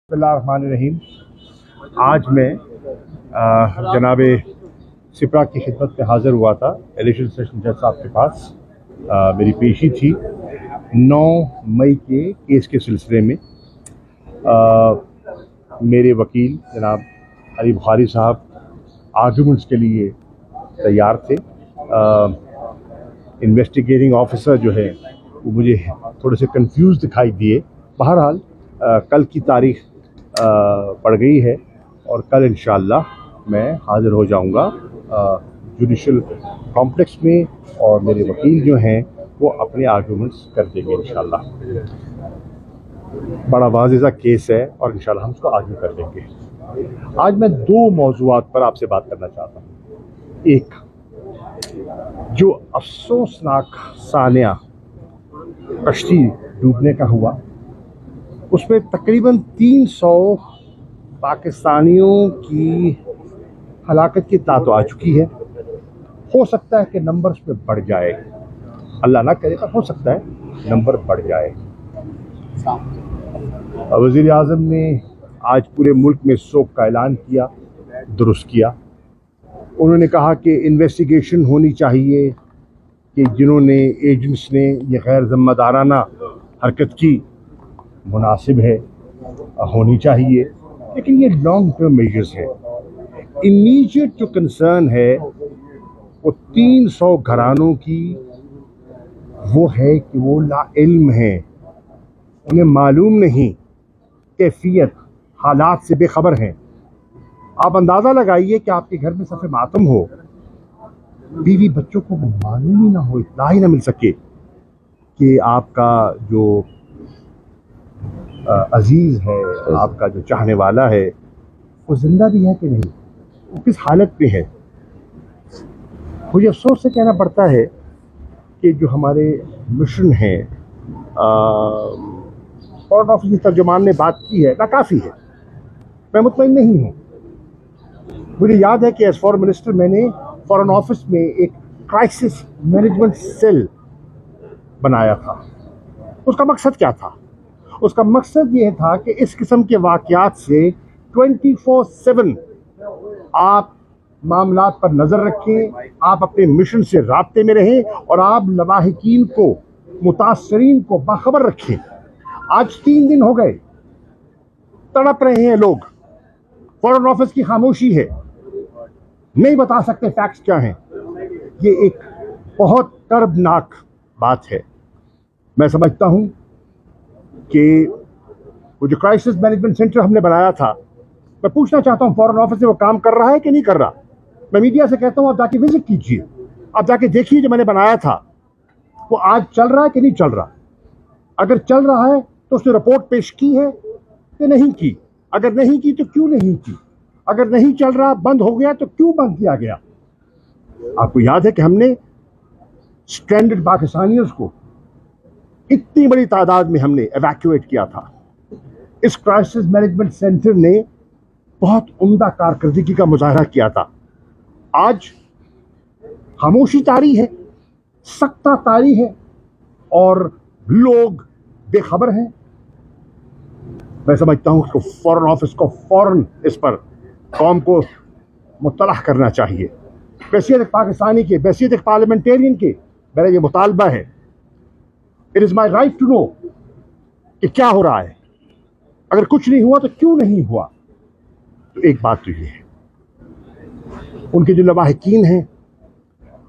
बिस्मिल्लाहिर्रहमानिर्रहीम। आज मैं जनाब सिपरा की खिदमत में हाज़िर हुआ था। इलेक्शन सेशन जज साहब के पास मेरी पेशी थी 9 मई के केस के सिलसिले में। मेरे वकील जनाब अली बुखारी साहब आर्गूमेंट्स के लिए तैयार थे। इन्वेस्टिगेटिंग ऑफिसर जो है वो मुझे थोड़े से कंफ्यूज दिखाई दिए। बहरहाल कल की तारीख पड़ गई है और कल इंशाअल्लाह मैं हाज़िर हो जाऊंगा जुडिशल कॉम्प्लेक्स में और मेरे वकील जो हैं वो अपने आर्गूमेंट्स कर देंगे इंशाअल्लाह। बड़ा वाज़ेह केस है और इंशाअल्लाह हम उसको आगे कर देंगे। आज मैं 2 मौज़ूआत पर आपसे बात करना चाहता हूँ। एक, जो अफसोसनाक सानिया कश्ती डूबने का हुआ, उसमें तकरीबन 300 पाकिस्तानियों की हलाकत की इत्तला तो आ चुकी है। हो सकता है कि नंबर्स में बढ़ जाए, अल्लाह ना करे, पर हो सकता है नंबर बढ़ जाए। वज़ीर आज़म ने आज पूरे मुल्क में शोक का ऐलान किया, दुरुस्त किया। उन्होंने कहा कि इन्वेस्टिगेशन होनी चाहिए कि जिन्होंने एजेंट्स ने ये गैर ज़िम्मेदाराना हरकत की, मुनासिब है, होनी चाहिए, लेकिन ये लॉन्ग टर्म मेजर्स है। इमीडिएट जो कंसर्न है वो 300 घरानों की वो है कि वो लाइल्म हैं, उन्हें मालूम नहीं, कैफियत हालात से बेखबर हैं। आप अंदाज़ा लगाइए कि आपके घर में सफ़े मातम हो, बीवी बच्चों को मालूम ही ना हो, इत्तला ही ना मिल सके कि आपका जो अजीज़ है, आपका जो चाहने वाला है, वो जिंदा भी है कि नहीं, वो किस हालत में है। मुझे अफसोस से कहना पड़ता है कि जो हमारे मिशन हैं, फॉरेन ऑफिस के तर्जुमान ने बात की है, नाकाफ़ी है। मैं मुतमईन नहीं हूँ। मुझे याद है कि एज फॉरेन मिनिस्टर मैंने फॉरेन ऑफिस में एक क्राइसिस मैनेजमेंट सेल बनाया था। उसका मकसद क्या था? उसका मकसद ये था कि इस किस्म के वाक़यात से 24/7 आप मामलात पर नज़र रखें, आप अपने मिशन से राब्ते में रहें और आप लवाहिकीन को, मुतासरीन को बाखबर रखें। आज 3 दिन हो गए, तड़प रहे हैं लोग। फॉरेन ऑफिस की खामोशी है, नहीं बता सकते फैक्ट्स क्या हैं। ये एक बहुत कर्बनाक बात है। मैं समझता हूँ कि वो जो क्राइसिस मैनेजमेंट सेंटर हमने बनाया था, मैं पूछना चाहता हूँ फॉरेन ऑफिस से वो काम कर रहा है कि नहीं कर रहा। मैं मीडिया से कहता हूँ आप जाके विजिट कीजिए, आप जाके देखिए जो मैंने बनाया था वो आज चल रहा है कि नहीं चल रहा। अगर चल रहा है तो उसने रिपोर्ट पेश की है कि नहीं की, अगर नहीं की तो क्यों नहीं की, अगर नहीं चल रहा, बंद हो गया तो क्यों बंद किया गया। आपको याद है कि हमने स्ट्रैंडेड पाकिस्तानियों को इतनी बड़ी तादाद में हमने एवैक्यूएट किया था। इस क्राइसिस मैनेजमेंट सेंटर ने बहुत उम्दा कारकर्दगी का मुजाहरा किया था। आज खामोशी तारी है, सख्ता तारी है और लोग बेखबर हैं। मैं समझता हूं कि फॉरेन ऑफिस को फौरन इस पर कौम को मुत्तला करना चाहिए। बैसियत एक पाकिस्तानी के, बैसियत एक पार्लियामेंटेरियन के मेरा ये मुतालबा है। It is my right to know कि क्या हो रहा है। अगर कुछ नहीं हुआ तो क्यों नहीं हुआ। तो एक बात तो ये है, उनके जो लवाहिकीन हैं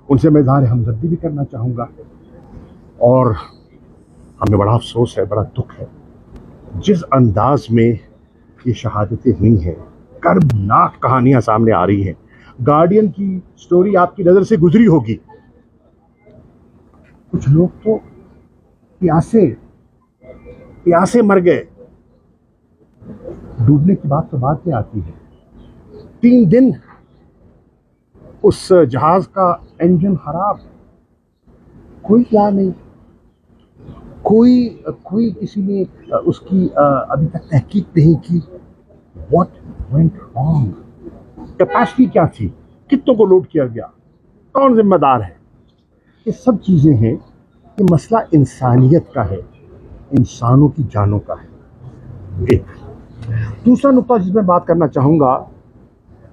उनसे मैं इज़हार हमदर्दी भी करना चाहूँगा। और हमें बड़ा अफसोस है, बड़ा दुख है जिस अंदाज में ये शहादतें हुई हैं। कर्बनाक कहानियाँ सामने आ रही हैं। गार्डियन की स्टोरी आपकी नज़र से गुजरी होगी। कुछ लोग तो प्यासे मर गए। डूबने की बात तो बाद में आती है। 3 दिन उस जहाज का इंजन खराब, कोई क्या नहीं, कोई किसी ने उसकी अभी तक तहकीक नहीं की। What went wrong? कैपेसिटी क्या थी? कितनों को लोड किया गया? कौन जिम्मेदार है? ये सब चीज़ें हैं। ये मसला इंसानियत का है, इंसानों की जानों का है। एक दूसरा नुकता जिस मैं बात करना चाहूँगा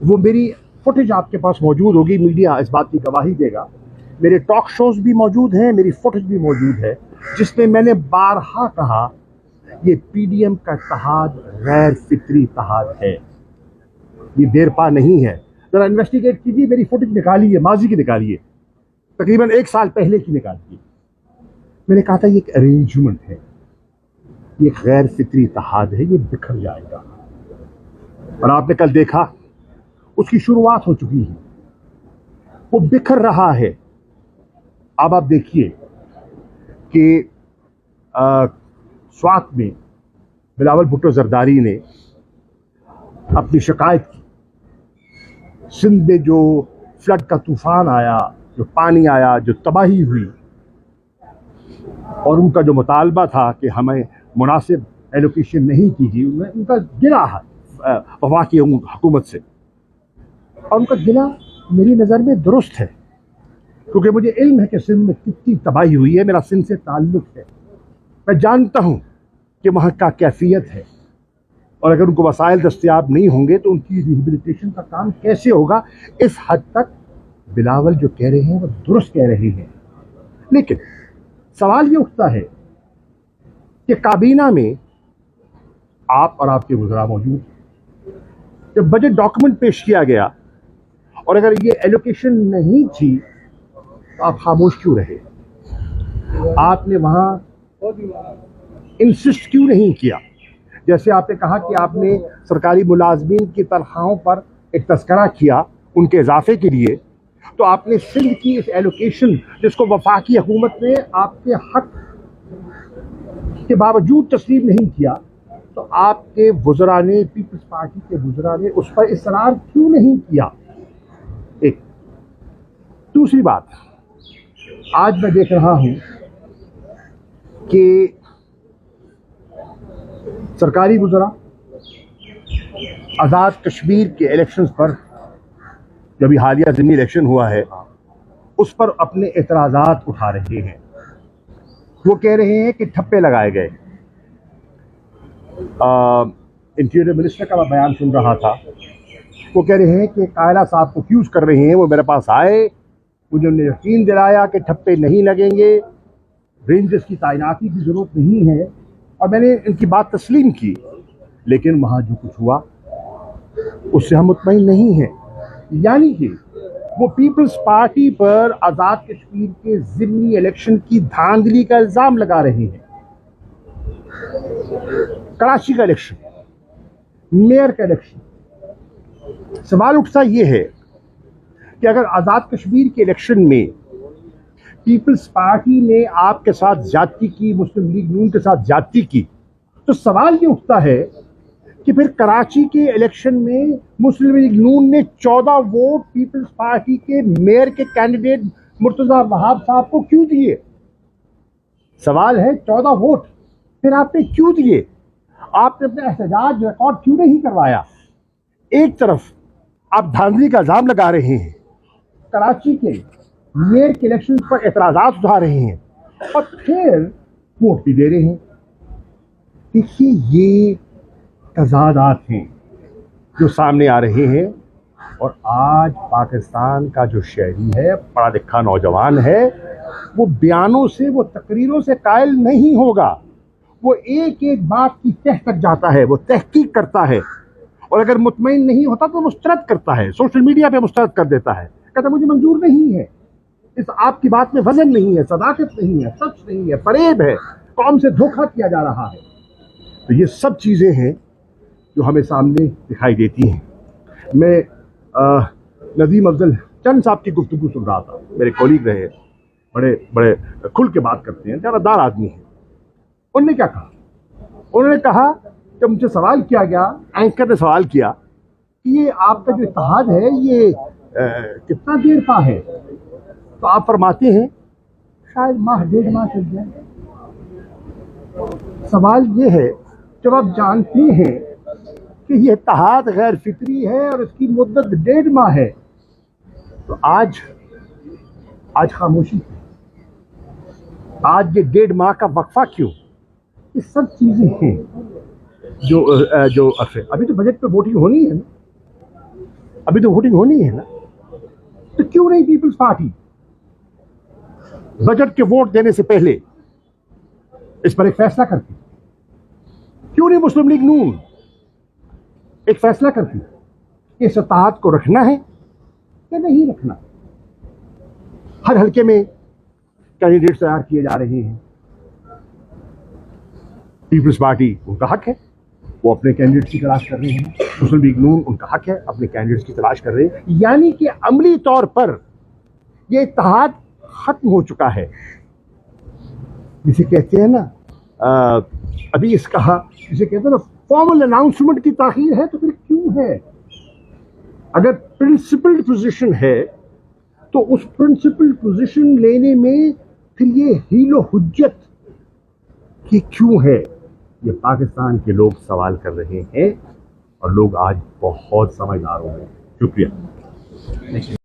वो मेरी फुटेज आपके पास मौजूद होगी, मीडिया इस बात की गवाही देगा। मेरे टॉक शोज भी मौजूद हैं, मेरी फुटेज भी मौजूद है, जिसमें मैंने बारहा कहा ये पीडीएम का इत्तेहाद गैर फित्री इत्तेहाद है, ये देर पा नहीं है। जरा इन्वेस्टिगेट कीजिए, मेरी फुटेज निकालिए, माजी की निकालिए, तकरीबन 1 साल पहले की निकालिए। मैंने कहा था ये एक अरेंजमेंट है, ये गैर फित्री इत्तेहाद है, ये बिखर जाएगा। और आपने कल देखा उसकी शुरुआत हो चुकी है, वो बिखर रहा है। अब आप देखिए कि स्वात में बिलावल भुट्टो जरदारी ने अपनी शिकायत की, सिंध में जो फ्लड का तूफान आया, जो पानी आया, जो तबाही हुई, और उनका जो मुतालबा था कि हमें मुनासिब एलोकेशन नहीं की गई, उनका गिला है वफाकी हुकूमत से, और उनका गिला मेरी नज़र में दुरुस्त है, क्योंकि मुझे इल्म है कि सिंध में कितनी तबाही हुई है, मेरा सिंध से ताल्लुक़ है, मैं जानता हूँ कि वहाँ का कैफियत है, और अगर उनको वसाइल दस्तयाब नहीं होंगे तो उनकी रिहेबिलिटेशन का काम कैसे होगा। इस हद तक बिलावल जो कह रहे हैं वो दुरुस्त कह रहे हैं। लेकिन सवाल ये उठता है कि काबीना में आप और आपके वज़रा मौजूद, जब बजट डॉक्यूमेंट पेश किया गया और अगर ये एलोकेशन नहीं थी तो आप खामोश क्यों रहे? आपने वहाँ इंसिस्ट क्यों नहीं किया? जैसे आपने कहा कि आपने सरकारी मुलाजमीन की तनख्वाहों पर एक तस्करा किया उनके इजाफे के लिए, तो आपने सिंध की इस एलोकेशन जिसको वफाकी हुकूमत ने आपके हक के बावजूद तस्लीम नहीं किया, तो आपके वज़रा ने, पीपल्स पार्टी के वज़रा ने उस पर इसरार क्यों नहीं किया? एक दूसरी बात, आज मैं देख रहा हूं कि सरकारी वज़रा आज़ाद कश्मीर के इलेक्शंस पर, जब हालिया ज़मीनी इलेक्शन हुआ है, उस पर अपने एतराज़ात उठा रहे हैं। वो कह रहे हैं कि ठप्पे लगाए गए। इंटीरियर मिनिस्टर का मैं बयान सुन रहा था, वो कह रहे हैं कि कायला साहब को एक्यूज़ कर रहे हैं, वो मेरे पास आए, मुझे उन्हें यकीन दिलाया कि ठप्पे नहीं लगेंगे, रेंजर्स की तैनाती की ज़रूरत नहीं है, और मैंने इनकी बात तस्लीम की। लेकिन वहाँ जो कुछ हुआ उससे हम मुतमईन नहीं हैं। यानी कि वो पीपल्स पार्टी पर आज़ाद कश्मीर के ज़िमनी इलेक्शन की धांधली का इल्ज़ाम लगा रहे हैं। कराची का इलेक्शन, मेयर का इलेक्शन, सवाल उठता ये है कि अगर आज़ाद कश्मीर के इलेक्शन में पीपल्स पार्टी ने आपके साथ ज्यादती की, मुस्लिम लीग नून के साथ ज्यादती की, तो सवाल ये उठता है कि फिर कराची के इलेक्शन में मुस्लिम लीग नून ने 14 वोट पीपल्स पार्टी के मेयर के कैंडिडेट मुर्तज़ा वहाब साहब को क्यों दिए? सवाल है 14 वोट फिर आपने क्यों दिए? आपने अपना एहतजाज रिकॉर्ड क्यों नहीं करवाया? एक तरफ आप धांधली का इल्जाम लगा रहे हैं, कराची के मेयर के इलेक्शन पर एतराज़ात उठा रहे हैं, और फिर वोट भी दे रहे हैं। देखिए, ये तज़ादात हैं जो सामने आ रहे हैं, और आज पाकिस्तान का जो शहरी है, पढ़ा लिखा नौजवान है, वो बयानों से, वो तकरीरों से कायल नहीं होगा। वो एक एक बात की तह तक जाता है, वो तहकीक करता है, और अगर मुतमईन नहीं होता तो मुस्तरद करता है, सोशल मीडिया पे मुस्तरद कर देता है, कहता मुझे मंजूर नहीं है, इस आपकी बात में वजन नहीं है, सदाकत नहीं है, सच नहीं है, फरेब है, कौम से धोखा किया जा रहा है। तो ये सब चीज़ें हैं जो हमें सामने दिखाई देती हैं। मैं नदीम अफजल चंद साहब की गुफ्तगू सुन रहा था, मेरे कॉलीग रहे, बड़े बड़े खुल के बात करते हैं, ज़्यादादार आदमी हैं। उन्होंने क्या कहा? उन्होंने कहा, जब मुझे सवाल किया गया, एंकर ने सवाल किया कि ये आपका जो इत्तेहाद है ये कितना देर का है, तो आप फरमाते हैं शायद माह 1.5 माह चल जाए। सवाल ये है, जब आप जानते हैं कि ये इत्तेहाद गैर फित्री है और इसकी मुद्दत 1.5 माह है, तो आज खामोशी, आज ये 1.5 माह का वक्फा क्यों? ये सब चीज़ें हैं जो अफसर, अभी तो बजट पे वोटिंग होनी है ना, अभी तो वोटिंग होनी है ना, तो क्यों नहीं पीपल्स पार्टी बजट के वोट देने से पहले इस पर एक फैसला करती? क्यों नहीं मुस्लिम लीग नून एक फैसला करती कि इस्तात को रखना है या नहीं रखना? हर हल्के में कैंडिडेट तैयार किए जा रहे हैं। पीपल्स पार्टी उनका हक है, वो अपने कैंडिडेट्स की तलाश कर रहे हैं। मुस्लिम लीग नून उनका हक है, अपने कैंडिडेट्स की तलाश कर रहे हैं। यानी कि अमली तौर पर यह इत्तेहाद खत्म हो चुका है। जिसे कहते हैं ना, अभी इसका जिसे कहते हैं ना, फॉर्मल अनाउंसमेंट की ताखीर है, तो फिर क्यों है? अगर प्रिंसिपल्ड पोजीशन है तो उस प्रिंसिपल्ड पोजीशन लेने में फिर ये हीलो हुज्जत कि क्यों है, ये पाकिस्तान के लोग सवाल कर रहे हैं और लोग आज बहुत समझदार हो गए। शुक्रिया।